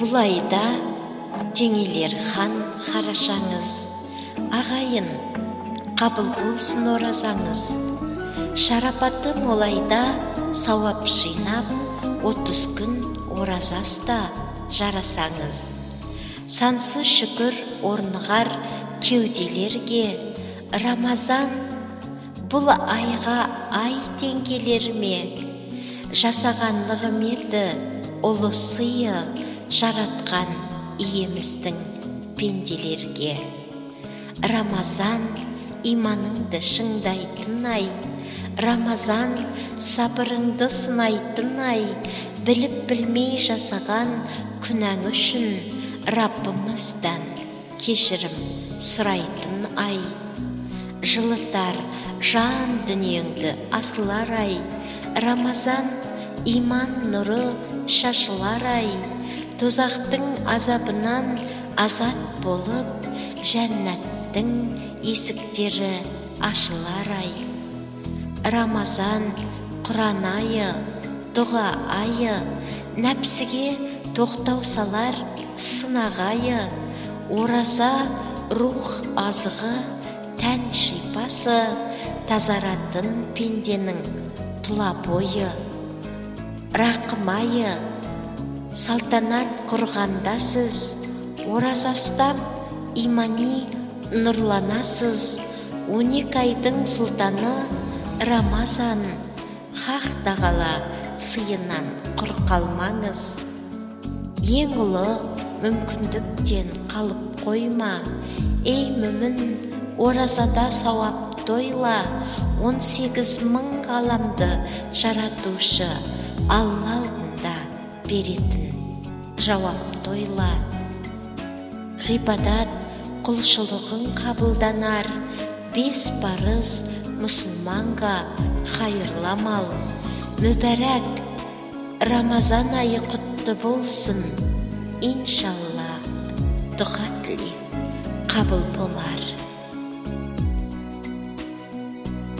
Бұлайда теңелер хан қарашаңыз, ағайын, қабыл болсын оразаңыз. Шарапаты молайда сауап жинап, 30 күн оразаста жарасаңыз. Сансыз шүкір орнығар кеуделерге, Рамазан бұл айға ай теңгелер ме? Жасаған нығметі, ұлы сыйы жаратқан иеміздің пенделерге. Рамазан иманыңды шыңдайтын ай, Рамазан сабырыңды сынайтын ай, біліп білмей жасаған күнәң үшін Раббымыздан кешірім сұрайтын ай. Жылытар жан дүниеңді асылар ай, Рамазан иман нұры шашылар ай. Тозақтың азабынан азат болып, жәннаттың есіктері ашылар ай. Рамазан Құран айы, дұға айы, нәпсіге тоқтау салар сынағайы. Ораза рух азығы, тән шипасы, тазаратын пенденің тұла бойы. Рақым айы, салтанат құрғандасыз, ораза ұстап имани нұрланасыз. 12 айдың сұлтаны Рамазан, хақ тағала сыйынан құр қалмаңыз. Ең ұлы мүмкіндіктен қалып қойма, ей мүмін, оразада сауап тойла. 18 мың ғаламды жаратушы Алла алдында беретін жауап тойла. Ғибадат құлшылығың қабылданар, 5 парыз мұсылманға хайырлы амал. Мүбәрәк Рамазан айы құтты болсын, иншалла. Дұға тілеймін, қабыл болар.